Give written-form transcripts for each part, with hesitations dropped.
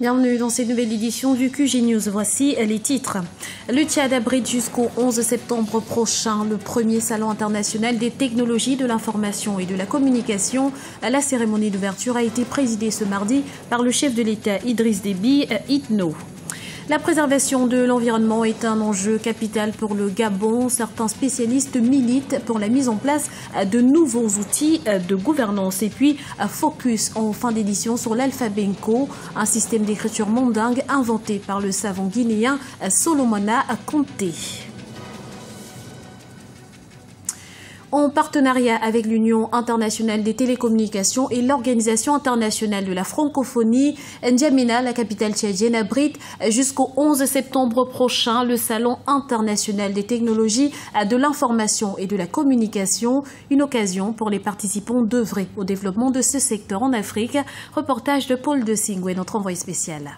Bienvenue dans cette nouvelle édition du QG News. Voici les titres. Le Tchad abrite jusqu'au 11 septembre prochain le premier salon international des technologies de l'information et de la communication. La cérémonie d'ouverture a été présidée ce mardi par le chef de l'État Idriss Déby Itno. La préservation de l'environnement est un enjeu capital pour le Gabon. Certains spécialistes militent pour la mise en place de nouveaux outils de gouvernance. Et puis, focus en fin d'édition sur l'alphabet Nko, un système d'écriture mondingue inventé par le savant guinéen Solomona Conté. En partenariat avec l'Union internationale des télécommunications et l'Organisation internationale de la francophonie, N'Djamena, la capitale tchadienne, abrite jusqu'au 11 septembre prochain le Salon international des technologies de l'information et de la communication, une occasion pour les participants d'œuvrer au développement de ce secteur en Afrique. Reportage de Paul de Singwe, notre envoyé spécial.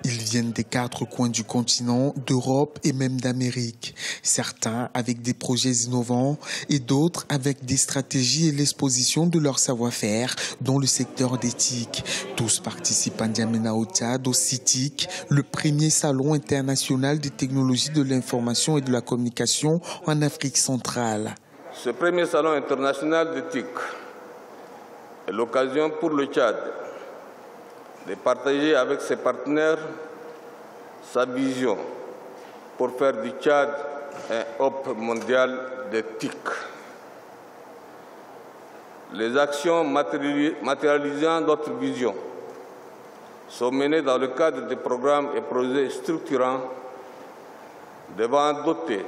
Ils viennent des 4 coins du continent, d'Europe et même d'Amérique. Certains avec des projets innovants et d'autres avec des stratégies et l'exposition de leur savoir-faire dans le secteur d'éthique. Tous participent à N'Djamena au Tchad, au CITIC, le premier salon international des technologies de l'information et de la communication en Afrique centrale. Ce premier salon international d'éthique est l'occasion pour le Tchad de partager avec ses partenaires sa vision pour faire du Tchad un hub mondial d'éthique. Les actions matérialisant notre vision sont menées dans le cadre des programmes et projets structurants devant doter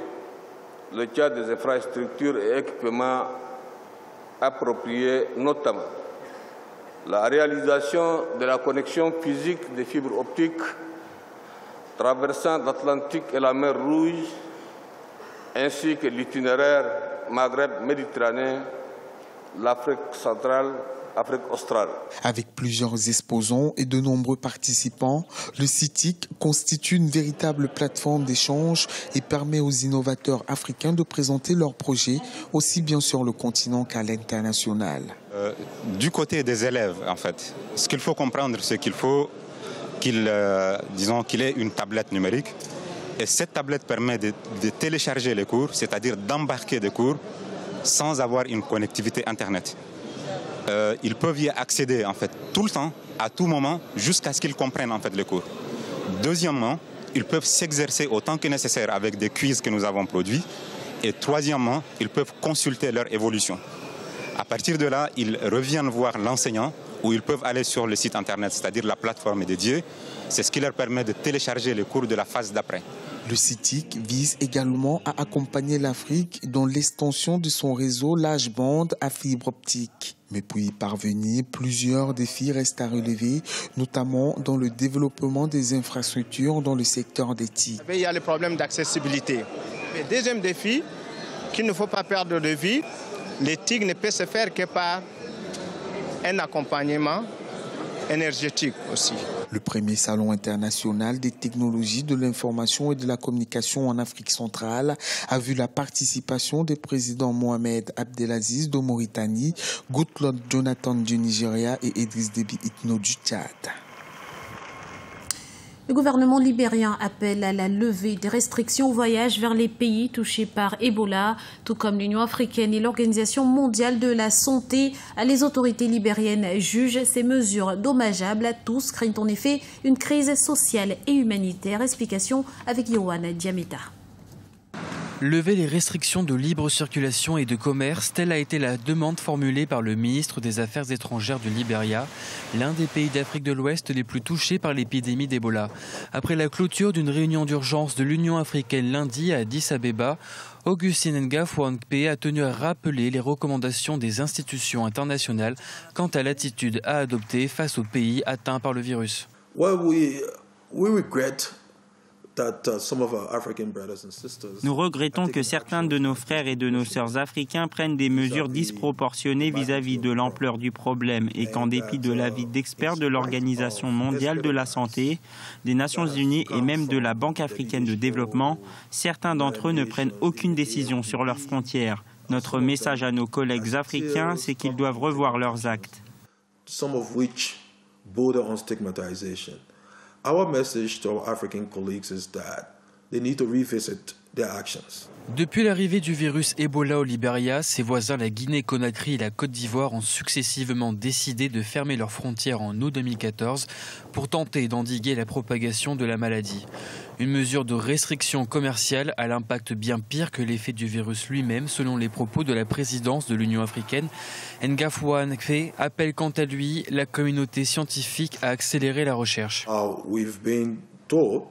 le Tchad des infrastructures et équipements appropriés, notamment la réalisation de la connexion physique des fibres optiques traversant l'Atlantique et la mer Rouge, ainsi que l'itinéraire Maghreb-Méditerranée, l'Afrique centrale, Afrique australe. Avec plusieurs exposants et de nombreux participants, le CITIC constitue une véritable plateforme d'échange et permet aux innovateurs africains de présenter leurs projets aussi bien sur le continent qu'à l'international. Du côté des élèves, en fait, ce qu'il faut comprendre, c'est qu'il faut qu'il ait une tablette numérique. Et cette tablette permet de télécharger les cours, c'est-à-dire d'embarquer des cours sans avoir une connectivité Internet. Ils peuvent y accéder en fait tout le temps, à tout moment, jusqu'à ce qu'ils comprennent en fait les cours. Deuxièmement, ils peuvent s'exercer autant que nécessaire avec des quiz que nous avons produits. Et troisièmement, ils peuvent consulter leur évolution. À partir de là, ils reviennent voir l'enseignant ou ils peuvent aller sur le site Internet, c'est-à-dire la plateforme est dédiée. C'est ce qui leur permet de télécharger les cours de la phase d'après. Le CITIC vise également à accompagner l'Afrique dans l'extension de son réseau large bande à fibre optique. Mais pour y parvenir, plusieurs défis restent à relever, notamment dans le développement des infrastructures dans le secteur d'éthique. Il y a le problème d'accessibilité. Le deuxième défi, qu'il ne faut pas perdre de vue, l'éthique ne peut se faire que par un accompagnement énergétique aussi. Le premier salon international des technologies de l'information et de la communication en Afrique centrale a vu la participation des présidents Mohamed Abdelaziz de Mauritanie, Goodluck Jonathan du Nigeria et Idriss Déby Itno du Tchad. Le gouvernement libérien appelle à la levée des restrictions au voyage vers les pays touchés par Ebola, tout comme l'Union africaine et l'Organisation mondiale de la santé. Les autorités libériennes jugent ces mesures dommageables. Tous craignent en effet une crise sociale et humanitaire. Explication avec Yohann Diameta. Lever les restrictions de libre circulation et de commerce, telle a été la demande formulée par le ministre des Affaires étrangères du Libéria, l'un des pays d'Afrique de l'Ouest les plus touchés par l'épidémie d'Ebola. Après la clôture d'une réunion d'urgence de l'Union africaine lundi à Addis Abeba, Augustine Ngafouangpe a tenu à rappeler les recommandations des institutions internationales quant à l'attitude à adopter face aux pays atteints par le virus. Nous regrettons que certains de nos frères et de nos sœurs africains prennent des mesures disproportionnées vis-à-vis de l'ampleur du problème et qu'en dépit de l'avis d'experts de l'Organisation mondiale de la santé, des Nations unies et même de la Banque africaine de développement, certains d'entre eux ne prennent aucune décision sur leurs frontières. Notre message à nos collègues africains, c'est qu'ils doivent revoir leurs actes. border on stigmatization. Our message to our African colleagues is that they need to revisit their actions. Depuis l'arrivée du virus Ebola au Libéria, ses voisins la Guinée-Conakry et la Côte d'Ivoire ont successivement décidé de fermer leurs frontières en août 2014 pour tenter d'endiguer la propagation de la maladie. Une mesure de restriction commerciale à l'impact bien pire que l'effet du virus lui-même, selon les propos de la présidence de l'Union africaine. Ngafouane Kfe appelle quant à lui la communauté scientifique à accélérer la recherche. We've been told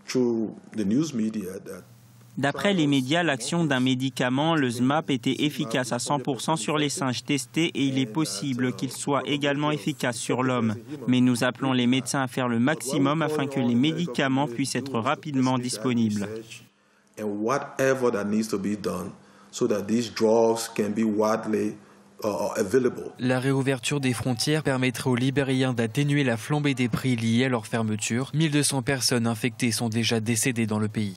through the news media that d'après les médias, l'action d'un médicament, le SMAP, était efficace à 100% sur les singes testés et il est possible qu'il soit également efficace sur l'homme. Mais nous appelons les médecins à faire le maximum afin que les médicaments puissent être rapidement disponibles. La réouverture des frontières permettrait aux Libériens d'atténuer la flambée des prix liés à leur fermeture. 1200 personnes infectées sont déjà décédées dans le pays.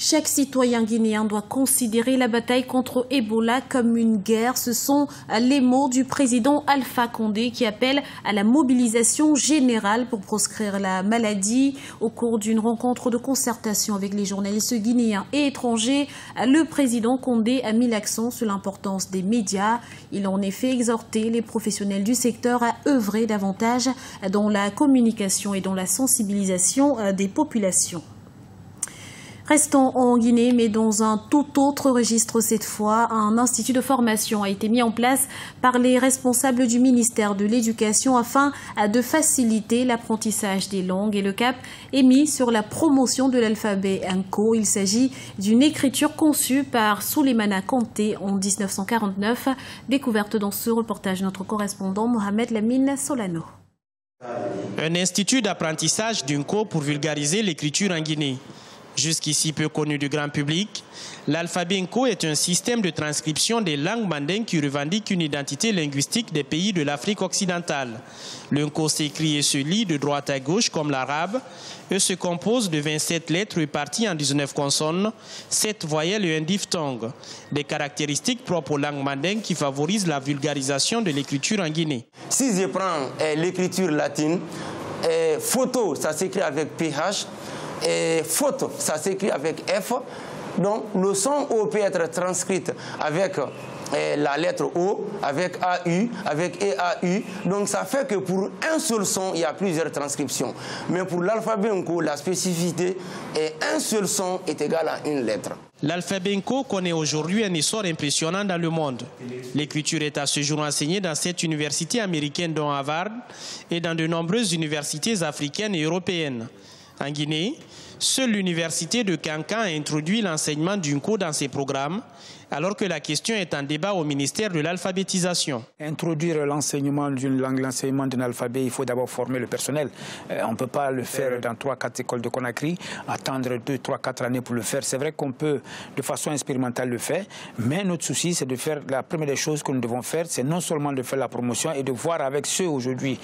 Chaque citoyen guinéen doit considérer la bataille contre Ebola comme une guerre. Ce sont les mots du président Alpha Condé qui appelle à la mobilisation générale pour proscrire la maladie. Au cours d'une rencontre de concertation avec les journalistes guinéens et étrangers, le président Condé a mis l'accent sur l'importance des médias. Il a en effet exhorté les professionnels du secteur à œuvrer davantage dans la communication et dans la sensibilisation des populations. Restons en Guinée, mais dans un tout autre registre cette fois. Un institut de formation a été mis en place par les responsables du ministère de l'Éducation afin de faciliter l'apprentissage des langues. Et le cap est mis sur la promotion de l'alphabet Nko. Il s'agit d'une écriture conçue par Souleymana Kanté en 1949. Découverte dans ce reportage notre correspondant Mohamed Lamine Solano. Un institut d'apprentissage d'Nko pour vulgariser l'écriture en Guinée. Jusqu'ici peu connu du grand public, l'alphabet Nko est un système de transcription des langues mandingues qui revendique une identité linguistique des pays de l'Afrique occidentale. Le Nko s'écrit et se lit de droite à gauche comme l'arabe et se compose de 27 lettres réparties en 19 consonnes, 7 voyelles et un diphtongue. Des caractéristiques propres aux langues mandingues qui favorisent la vulgarisation de l'écriture en Guinée. Si je prends l'écriture latine, photo, ça s'écrit avec PH, et faute, ça s'écrit avec F. Donc le son O peut être transcrit avec la lettre O, avec AU, avec EAU. Donc ça fait que pour un seul son, il y a plusieurs transcriptions. Mais pour l'alphabet Nko, la spécificité est un seul son est égal à une lettre. L'alphabet Nko connaît aujourd'hui un essor impressionnant dans le monde. L'écriture est à ce jour enseignée dans 7 universités américaines dont Harvard et dans de nombreuses universités africaines et européennes. En Guinée, seule l'université de Kankan a introduit l'enseignement du Nko dans ses programmes, alors que la question est en débat au ministère de l'alphabétisation. Introduire l'enseignement d'une langue, l'enseignement d'un alphabet, il faut d'abord former le personnel. On ne peut pas le faire dans 3-4 écoles de Conakry, attendre 2-3-4 années pour le faire. C'est vrai qu'on peut de façon expérimentale le faire, mais notre souci c'est de faire, la première des choses que nous devons faire, c'est non seulement de faire la promotion et de voir avec ceux aujourd'hui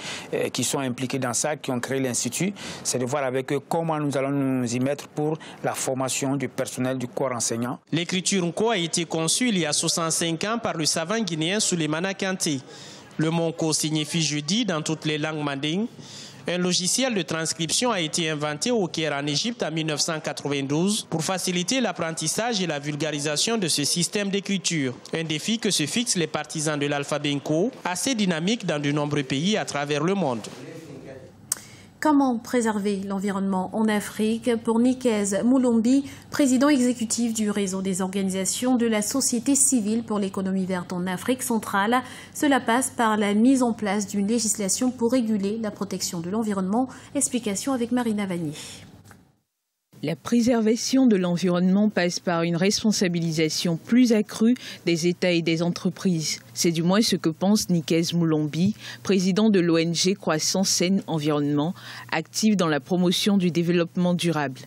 qui sont impliqués dans ça, qui ont créé l'institut, c'est de voir avec eux comment nous allons nous y mettre pour la formation du personnel du corps enseignant. L'écriture Nko a été conçu il y a 65 ans par le savant guinéen Souleymana Kanté. Le mot Nko signifie jeudi dans toutes les langues mandingues. Un logiciel de transcription a été inventé au Caire en Égypte en 1992 pour faciliter l'apprentissage et la vulgarisation de ce système d'écriture. Un défi que se fixent les partisans de l'alphabet Nko, assez dynamique dans de nombreux pays à travers le monde. Comment préserver l'environnement en Afrique? Pour Nikez Moulombi, président exécutif du réseau des organisations de la société civile pour l'économie verte en Afrique centrale, cela passe par la mise en place d'une législation pour réguler la protection de l'environnement. Explication avec Marina Vanier. La préservation de l'environnement passe par une responsabilisation plus accrue des États et des entreprises. C'est du moins ce que pense Nikez Moulombi, président de l'ONG Croissance Saine Environnement, active dans la promotion du développement durable.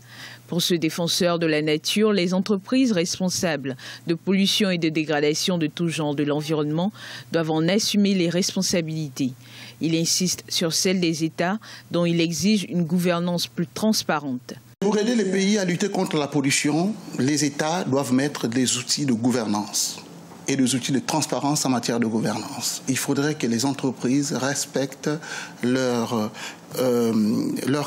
Pour ce défenseur de la nature, les entreprises responsables de pollution et de dégradation de tout genre de l'environnement doivent en assumer les responsabilités. Il insiste sur celle des États dont il exige une gouvernance plus transparente. Pour aider les pays à lutter contre la pollution, les États doivent mettre des outils de gouvernance. et des outils de transparence en matière de gouvernance. Il faudrait que les entreprises respectent leur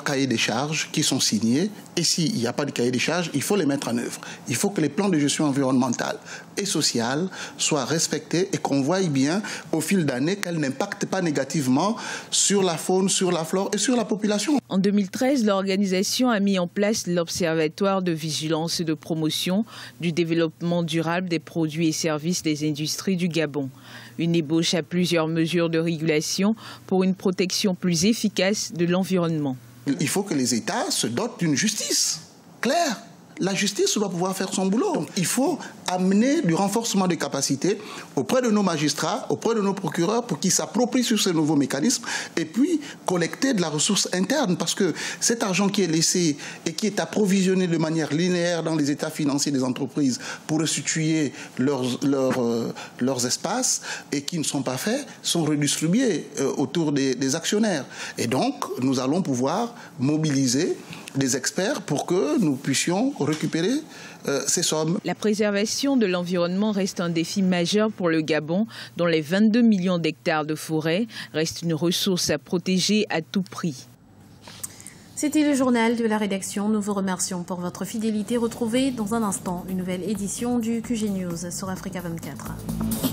cahier des charges qui sont signés. Et s'il n'y a pas de cahier des charges, il faut les mettre en œuvre. Il faut que les plans de gestion environnementale et sociale soient respectés et qu'on voie bien au fil d'années qu'elles n'impactent pas négativement sur la faune, sur la flore et sur la population. En 2013, l'organisation a mis en place l'Observatoire de vigilance et de promotion du développement durable des produits et services des industries du Gabon. Une ébauche à plusieurs mesures de régulation pour une protection plus efficace de l'environnement. Il faut que les États se dotent d'une justice claire. La justice doit pouvoir faire son boulot. Donc, il faut amener du renforcement des capacités auprès de nos magistrats, auprès de nos procureurs pour qu'ils s'approprient sur ces nouveaux mécanismes et puis collecter de la ressource interne parce que cet argent qui est laissé et qui est approvisionné de manière linéaire dans les états financiers des entreprises pour restituer leurs espaces et qui ne sont pas faits sont redistribués autour des actionnaires. Et donc, nous allons pouvoir mobiliser des experts pour que nous puissions récupérer ces sommes. La préservation de l'environnement reste un défi majeur pour le Gabon, dont les 22 millions d'hectares de forêt restent une ressource à protéger à tout prix. C'était le journal de la rédaction. Nous vous remercions pour votre fidélité. Retrouvez dans un instant une nouvelle édition du QG News sur Africa 24.